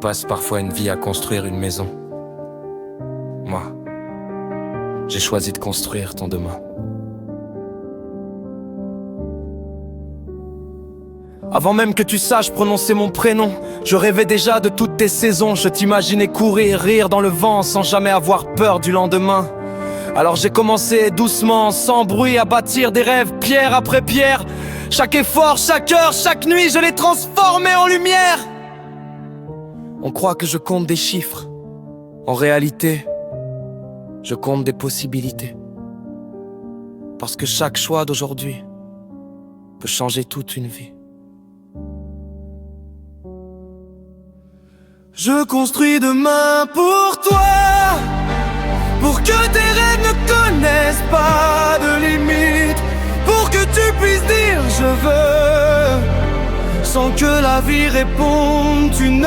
passe parfois une vie à construire une maison. Moi, j'ai choisi de construire ton demain. Avant même que tu saches prononcer mon prénom, je rêvais déjà de toutes tes saisons. Je t'imaginais courir, rire dans le vent, sans jamais avoir peur du lendemain. Alors j'ai commencé doucement, sans bruit, à bâtir des rêves pierre après pierre. Chaque effort, chaque heure, chaque nuit, je les transformais en lumière. On croit que je compte des chiffres. En réalité, je compte des possibilités. Parce que chaque choix d'aujourd'hui peut changer toute une vie. Je construis demain pour toi, pour que tes rêves ne connaissent pas de limites, pour que tu puisses dire je veux, sans que la vie réponde tu ne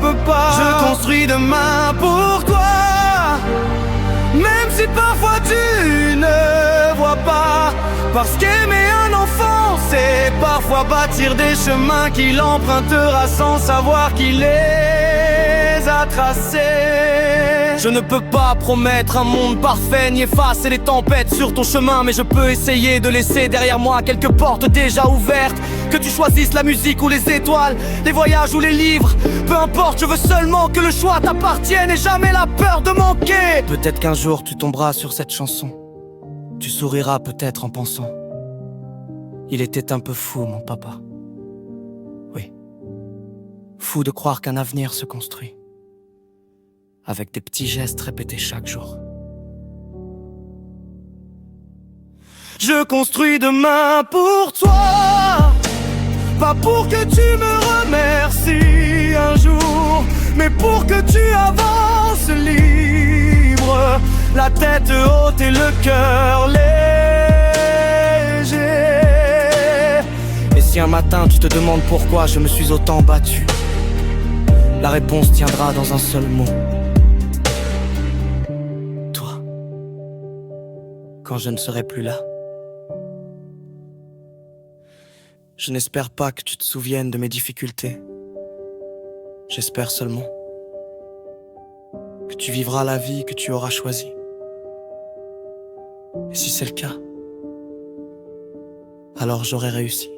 peux pas. Je construis demain pour toi, même si parfois tu ne vois pas, parce qu'aimer un enfant c'est parfois bâtir des chemins qu'il empruntera sans savoir qu'il les a tracés. Je ne peux pas promettre un monde parfait ni effacer les tempêtes sur ton chemin, mais je peux essayer de laisser derrière moi quelques portes déjà ouvertes. Que tu choisisses la musique ou les étoiles, les voyages ou les livres, peu importe, je veux seulement que le choix t'appartienne et jamais la peur de manquer. Peut-être qu'un jour tu tomberas sur cette chanson, tu souriras peut-être en pensant: il était un peu fou mon papa. Oui, fou de croire qu'un avenir se construit avec des petits gestes répétés chaque jour. Je construis demain pour toi, pas pour que tu me remercies un jour, mais pour que tu avances libre, la tête haute et le cœur léger. Et si un matin tu te demandes pourquoi je me suis autant battu, la réponse tiendra dans un seul mot: toi. Quand je ne serai plus là, je n'espère pas que tu te souviennes de mes difficultés. J'espère seulement que tu vivras la vie que tu auras choisie. Et si c'est le cas, alors j'aurai réussi.